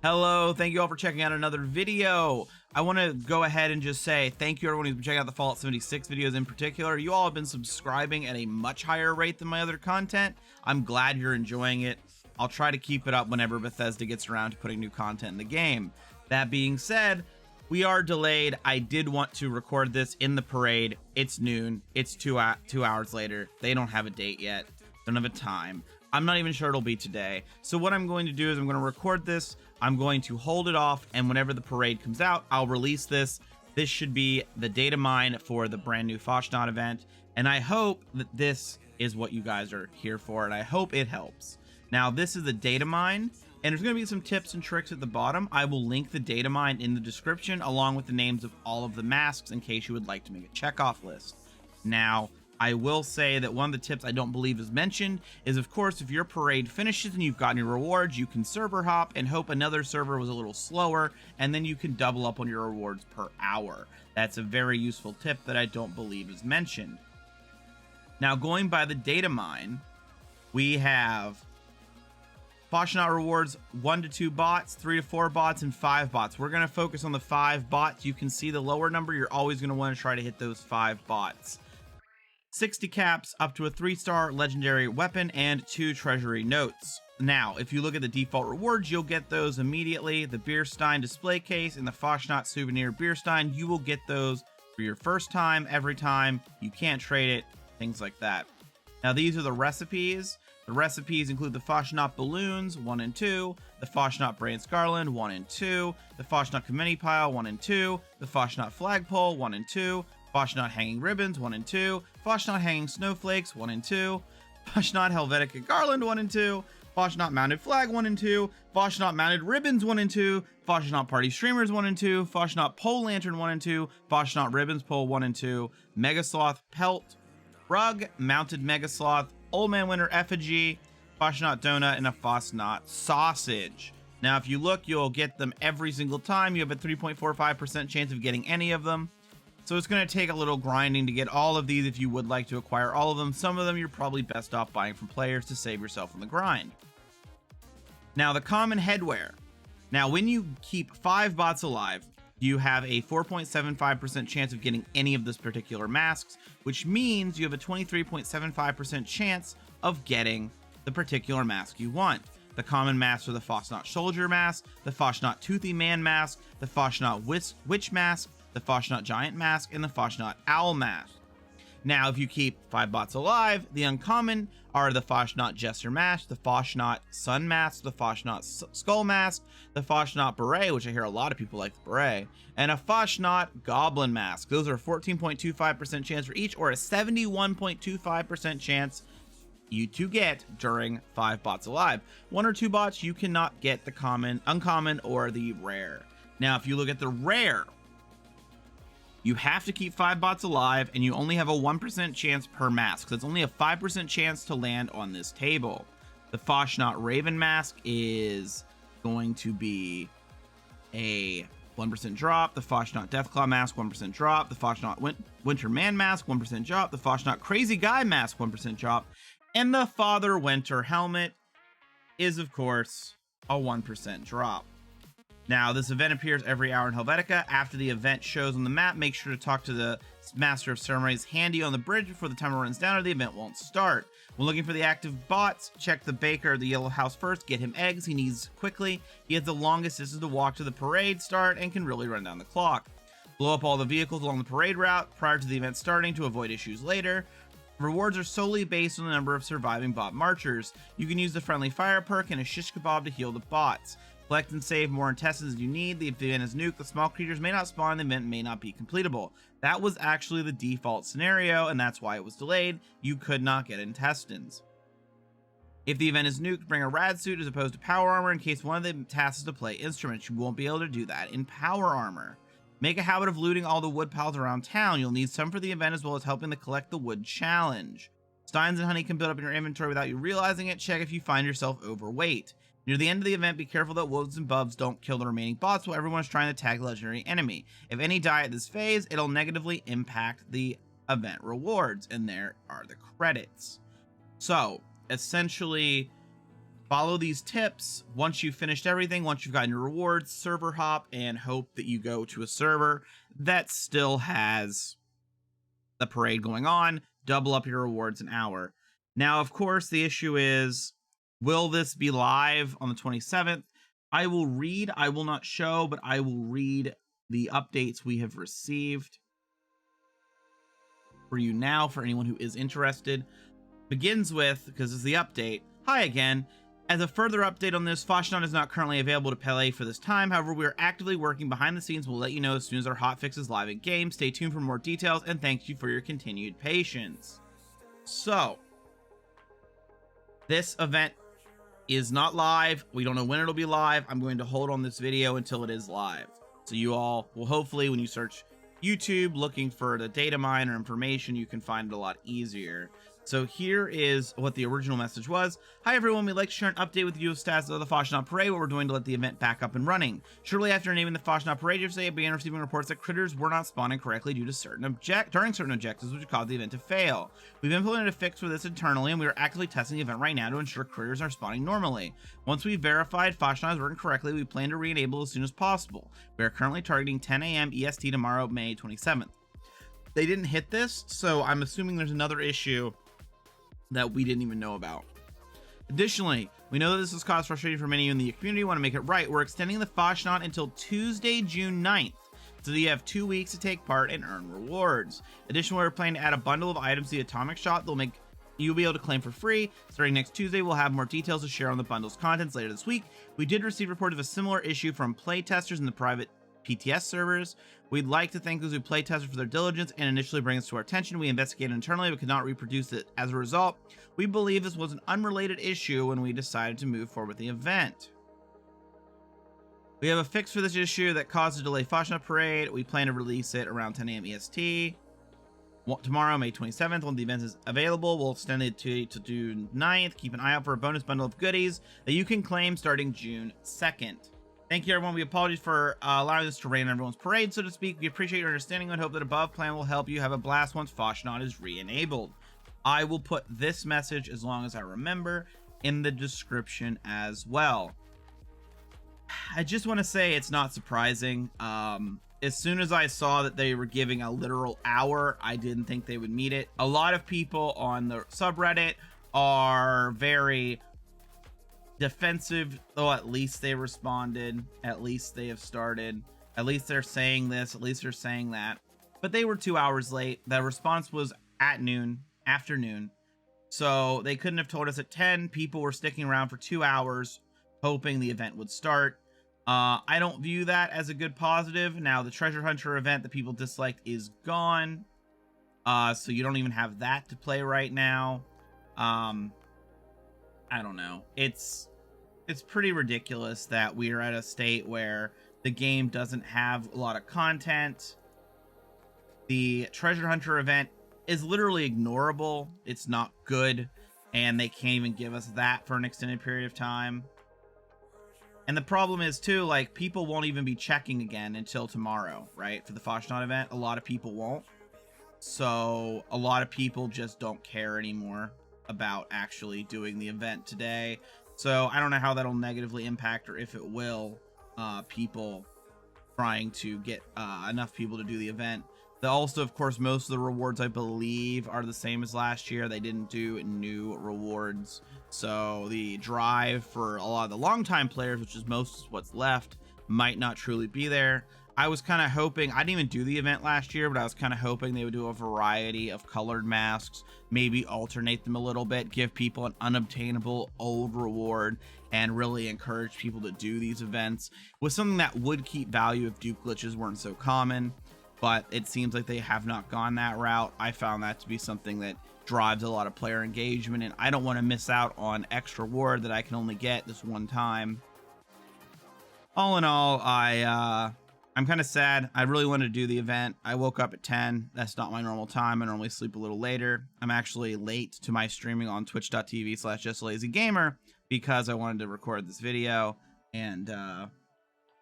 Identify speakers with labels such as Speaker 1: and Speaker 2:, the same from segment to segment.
Speaker 1: Hello, thank you all for checking out another video. I want to go ahead and just say thank you everyone who's been checking out the Fallout 76 videos in particular. You all have been subscribing at a much higher rate than my other content. I'm glad you're enjoying it. I'll try to keep it up whenever Bethesda gets around to putting new content in the game. That being said, we are delayed. I did want to record this in the parade. It's noon. It's 2 hours later. They don't have a date yet. Don't have a time. I'm not even sure it'll be today. So what I'm going to do is I'm going to record this. I'm going to hold it off, and whenever the parade comes out, I'll release this. This should be the data mine for the brand new Fasnacht event, and I hope that this is what you guys are here for, and I hope it helps. Now, this is the data mine, and there's going to be some tips and tricks at the bottom. I will link the data mine in the description, along with the names of all of the masks in case you would like to make a checkoff list. Now, I will say that one of the tips I don't believe is mentioned is, of course, if your parade finishes and you've gotten your rewards, you can server hop and hope another server was a little slower, and then you can double up on your rewards per hour. That's a very useful tip that I don't believe is mentioned. Now, going by the data mine, we have Fasnacht rewards 1 to 2 bots, 3 to 4 bots, and 5 bots. We're going to focus on the 5 bots. You can see the lower number. You're always going to want to try to hit those 5 bots. 60 caps, up to a 3-star legendary weapon, and 2 treasury notes. Now, if you look at the default rewards, you'll get those immediately. The beer stein display case and the Fasnacht souvenir beer stein, you will get those for your first time, every time. You can't trade it, things like that. Now, these are the recipes. The recipes include the Fasnacht balloons, 1 and 2, the Fasnacht branch garland, 1 and 2, the Fasnacht confetti pile, 1 and 2, the Fasnacht flagpole, 1 and 2, Fasnacht hanging ribbons, 1 and 2, Fasnacht hanging snowflakes, 1 and 2, Fasnacht Helvetica garland, 1 and 2, Fasnacht mounted flag, 1 and 2, Fasnacht mounted ribbons, 1 and 2, Fasnacht party streamers, 1 and 2, Fasnacht pole lantern, 1 and 2, Fasnacht ribbons pole, 1 and 2, Mega Sloth pelt, rug, mounted Mega Sloth, Old Man Winter effigy, Fasnacht donut, and a Fasnacht sausage. Now, if you look, you'll get them every single time. You have a 3.45% chance of getting any of them. So it's going to take a little grinding to get all of these if you would like to acquire all of them. Some of them you're probably best off buying from players to save yourself on the grind. Now, the common headwear. Now, when you keep 5 bots alive, you have a 4.75% chance of getting any of this particular masks, which means you have a 23.75% chance of getting the particular mask you want. The common masks are the Fasnacht soldier mask, the Fasnacht toothy man mask, the Fasnacht witch mask, the Fasnacht giant mask, and the Fasnacht owl mask. Now, if you keep 5 bots alive, the uncommon are the Fasnacht jester mask, the Fasnacht sun mask, the Fasnacht skull mask, the Fasnacht beret, which I hear a lot of people like the beret, and a Fasnacht goblin mask. Those are a 14.25% chance for each, or a 71.25% chance you to get during 5 bots alive. 1 or 2 bots, you cannot get the common, uncommon, or the rare. Now, if you look at the rare, you have to keep 5 bots alive, and you only have a 1% chance per mask. So it's only a 5% chance to land on this table. The Fasnacht Raven mask is going to be a 1% drop. The Fasnacht Deathclaw mask, 1% drop. The Fasnacht Winter Man mask, 1% drop. The Fasnacht Crazy Guy mask, 1% drop. And the Father Winter helmet is, of course, a 1% drop. Now, this event appears every hour in Helvetica. After the event shows on the map, make sure to talk to the Master of Ceremonies handy on the bridge before the timer runs down or the event won't start. When looking for the active bots, check the baker of the yellow house first. Get him eggs he needs quickly. He has the longest distance to walk to the parade start and can really run down the clock. Blow up all the vehicles along the parade route prior to the event starting to avoid issues later. Rewards are solely based on the number of surviving bot marchers. You can use the friendly fire perk and a shish kebab to heal the bots. Collect and save more intestines than you need. If the event is nuked, the small creatures may not spawn, the event may not be completable. That was actually the default scenario, and that's why it was delayed. You could not get intestines. If the event is nuked, bring a rad suit as opposed to power armor in case one of the tasks is to play instruments. You won't be able to do that in power armor. Make a habit of looting all the wood piles around town. You'll need some for the event as well as helping to collect the wood challenge. Steins and honey can build up in your inventory without you realizing it. Check if you find yourself overweight. Near the end of the event, be careful that wolves and bubs don't kill the remaining bots while everyone is trying to tag the legendary enemy. If any die at this phase, it'll negatively impact the event rewards, and there are the credits. So, essentially, Follow these tips. Once you've finished everything, once you've gotten your rewards, server hop and hope that you go to a server that still has the parade going on. Double up your rewards an hour. Now, of course, the issue is, will this be live on the 27th? I will read, I will not show, but I will read the updates we have received for you now, for anyone who is interested. Begins with, because it's the update, hi again. As a further update on this, Fasnacht is not currently available to play for this time. However, we are actively working behind the scenes. We'll let you know as soon as our hotfix is live in game. Stay tuned for more details, and thank you for your continued patience. So, this event is not live. We don't know when it'll be live. I'm going to hold on this video until it is live. So you all will hopefully, when you search YouTube looking for the Datamine or information, you can find it a lot easier. So here is what the original message was. Hi everyone, we'd like to share an update with you of status of the Fasnacht Parade, what we're doing to let the event back up and running. Shortly after naming the Fasnacht Parade yesterday, I began receiving reports that critters were not spawning correctly due to certain objectives, which caused the event to fail. We've implemented a fix for this internally, and we are actively testing the event right now to ensure critters are spawning normally. Once we've verified Fasnacht is working correctly, we plan to re-enable as soon as possible. We are currently targeting 10 a.m. EST tomorrow, May 27th. They didn't hit this, so I'm assuming there's another issue that we didn't even know about. Additionally, we know that this has caused frustration for many of you in the community. We want to make it right. We're extending the Fasnacht until Tuesday, June 9th, so that you have 2 weeks to take part and earn rewards. Additionally, we're planning to add a bundle of items to the Atomic Shop that'll make you'll be able to claim for free. Starting next Tuesday, we'll have more details to share on the bundle's contents later this week. We did receive reports of a similar issue from playtesters in the private PTS servers. We'd like to thank those who playtested for their diligence and initially bring us to our attention. We investigated internally but could not reproduce it. As a result, we believe this was an unrelated issue when we decided to move forward with the event. We have a fix for this issue that caused a delay Fasnacht Parade. We plan to release it around 10 a.m. EST. Tomorrow, May 27th, when the event is available, we'll extend it to June 9th. Keep an eye out for a bonus bundle of goodies that you can claim starting June 2nd. Thank you, everyone. We apologize for allowing this to rain on everyone's parade, so to speak. We appreciate your understanding and hope that above plan will help you have a blast once Fasnacht is re-enabled. I will put this message, as long as I remember, in the description as well. I just want to say it's not surprising. As soon as I saw that they were giving a literal hour, I didn't think they would meet it. A lot of people on the subreddit are very defensive, though at least they responded, at least they have started, at least they're saying this, at least they're saying that. But they were 2 hours late. The response was at noon, afternoon, so they couldn't have told us at 10. People were sticking around for 2 hours hoping the event would start. I don't view that as a good positive. Now the treasure hunter event that people disliked is gone, so you don't even have that to play right now. I don't know, it's pretty ridiculous that we are at a state where the game doesn't have a lot of content. The treasure hunter event is literally ignorable. It's not good, and they can't even give us that for an extended period of time. And the problem is too, like, people won't even be checking again until tomorrow, right? For the Fasnacht event, a lot of people won't. So a lot of people just don't care anymore about actually doing the event today. So I don't know how that'll negatively impact, or if it will, people trying to get enough people to do the event. Also, of course, most of the rewards, I believe, are the same as last year. They didn't do new rewards. So the drive for a lot of the longtime players, which is most of what's left, might not truly be there. I was kind of hoping, I didn't even do the event last year, but I was kind of hoping they would do a variety of colored masks, maybe alternate them a little bit, give people an unobtainable old reward, and really encourage people to do these events with something that would keep value if dupe glitches weren't so common. But it seems like they have not gone that route. I found that to be something that drives a lot of player engagement, and I don't want to miss out on extra reward that I can only get this one time. All in all, I'm kind of sad. I really wanted to do the event. I woke up at 10. That's not my normal time. I normally sleep a little later. I'm actually late to my streaming on twitch.tv/justalazagamer because I wanted to record this video, and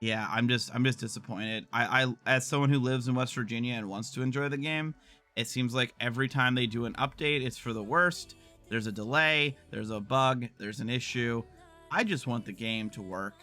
Speaker 1: yeah, I'm just disappointed. I as someone who lives in West Virginia and wants to enjoy the game, it seems like every time they do an update, it's for the worst. There's a delay, there's a bug, there's an issue. I just want the game to work.